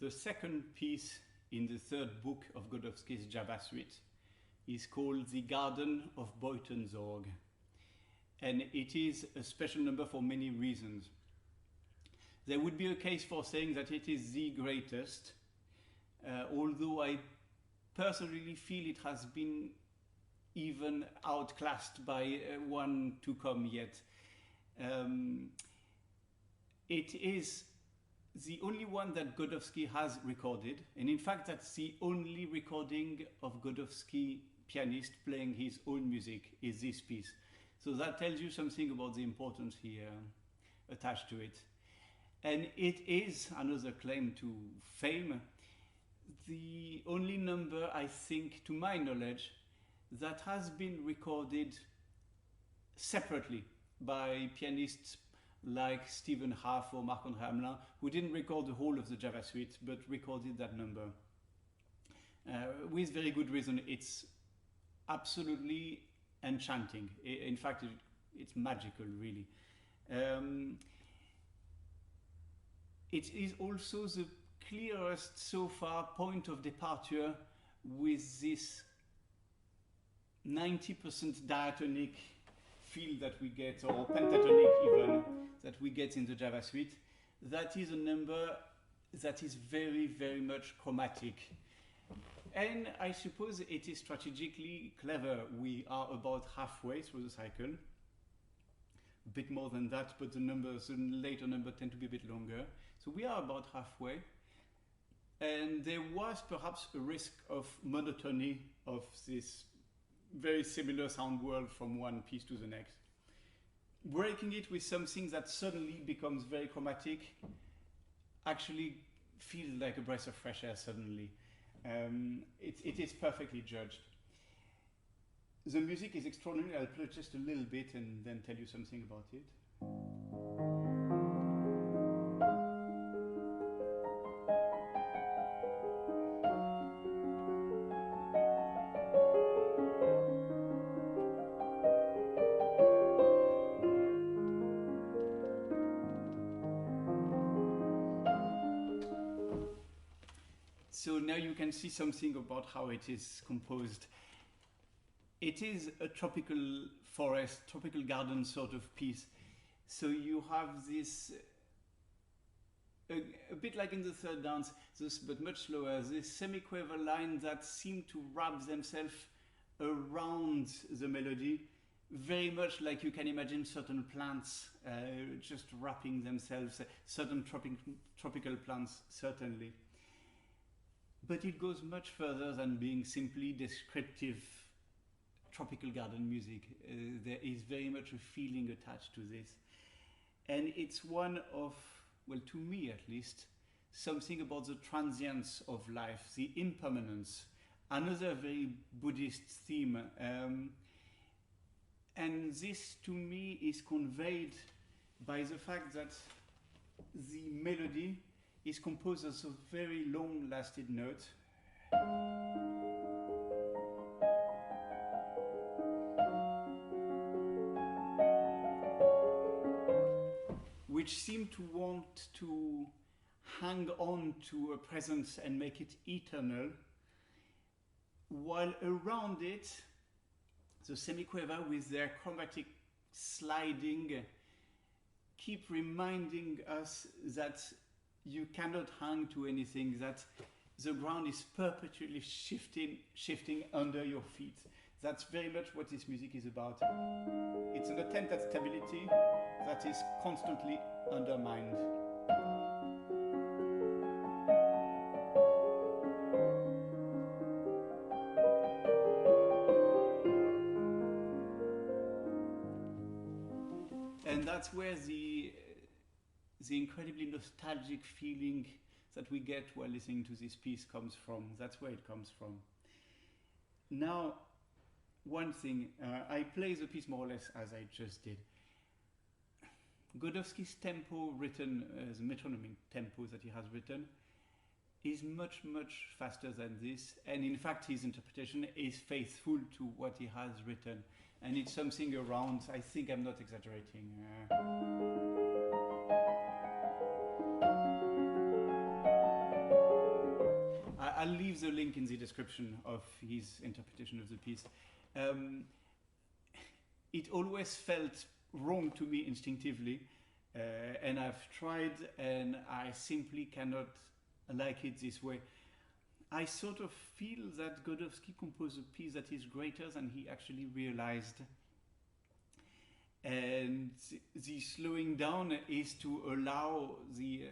The second piece in the third book of Godowsky's Java Suite is called The Garden of Buitenzorg, and it is a special number for many reasons. There would be a case for saying that it is the greatest, although I personally feel it has been even outclassed by one to come yet. It is the only one that Godowsky has recorded, and in fact that's the only recording of Godowsky pianist playing his own music is this piece. So that tells you something about the importance here attached to it. And it is, another claim to fame, the only number, I think, to my knowledge, that has been recorded separately by pianists like Stephen Huff or Marc-André Hamelin, who didn't record the whole of the Java Suite, but recorded that number. With very good reason. It's absolutely enchanting. In fact, it's magical, really. It is also the clearest so far point of departure with this 90% diatonic feel that we get, or pentatonic even, that we get in the Java Suite. That is a number that is very, very much chromatic. And I suppose it is strategically clever. We are about halfway through the cycle. A bit more than that, but the numbers, the later numbers tend to be a bit longer. So we are about halfway. And there was perhaps a risk of monotony of this very similar sound world from one piece to the next. Breaking it with something that suddenly becomes very chromatic actually feels like a breath of fresh air suddenly. It is perfectly judged. The music is extraordinary. I'll play just a little bit and then tell you something about it. So now you can see something about how it is composed. It is a tropical forest, tropical garden sort of piece. So you have this, a bit like in the third dance, but much slower, this semiquaver line that seem to wrap themselves around the melody, very much like you can imagine certain plants just wrapping themselves, certain tropical plants, certainly. But it goes much further than being simply descriptive tropical garden music. There is very much a feeling attached to this. And it's one of, well, to me at least, something about the transience of life, the impermanence, another very Buddhist theme. And this, to me, is conveyed by the fact that the melody is composed as a very long-lasting note. Which seem to want to hang on to a presence and make it eternal, while around it, the semiquaver with their chromatic sliding keep reminding us that you cannot hang to anything, that the ground is perpetually shifting under your feet. That's very much what this music is about. It's an attempt at stability that is constantly undermined. And that's where the incredibly nostalgic feeling that we get while listening to this piece comes from. That's where it comes from. Now, one thing, I play the piece more or less as I just did. Godowsky's tempo written, the metronomic tempo that he has written, is much, much faster than this. And in fact, his interpretation is faithful to what he has written. And it's something around, I think I'm not exaggerating. I'll leave the link in the description of his interpretation of the piece. It always felt wrong to me instinctively, and I've tried, and I simply cannot like it this way. I sort of feel that Godowsky composed a piece that is greater than he actually realized. And the slowing down is to allow the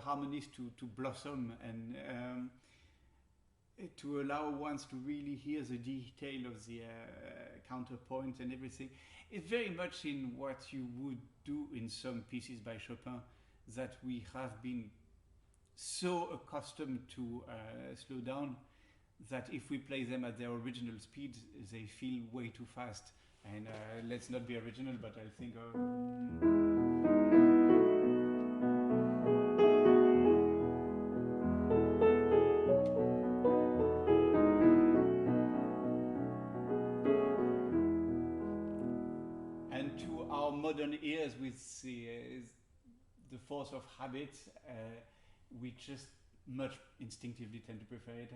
harmonies to blossom, and to allow one to really hear the detail of the counterpoint and everything. It's very much in what you would do in some pieces by Chopin that we have been so accustomed to slow down that if we play them at their original speed, they feel way too fast. And let's not be original, but I think and to our modern ears, with the force of habit, we just much instinctively tend to prefer it.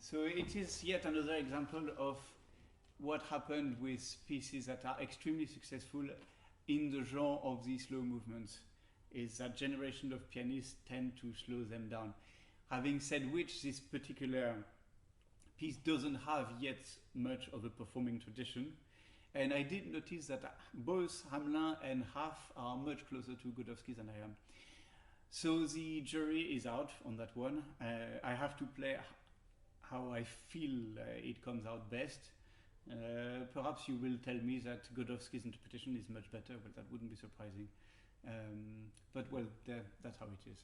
So it is yet another example of what happened with pieces that are extremely successful in the genre of these slow movements, is that generation of pianists tend to slow them down. Having said which, this particular piece doesn't have yet much of a performing tradition, and I did notice that both Hamelin and Haff are much closer to Godowsky than I am. So the jury is out on that one. I have to play how I feel it comes out best. Perhaps you will tell me that Godowsky's interpretation is much better, but that wouldn't be surprising. But well, that's how it is.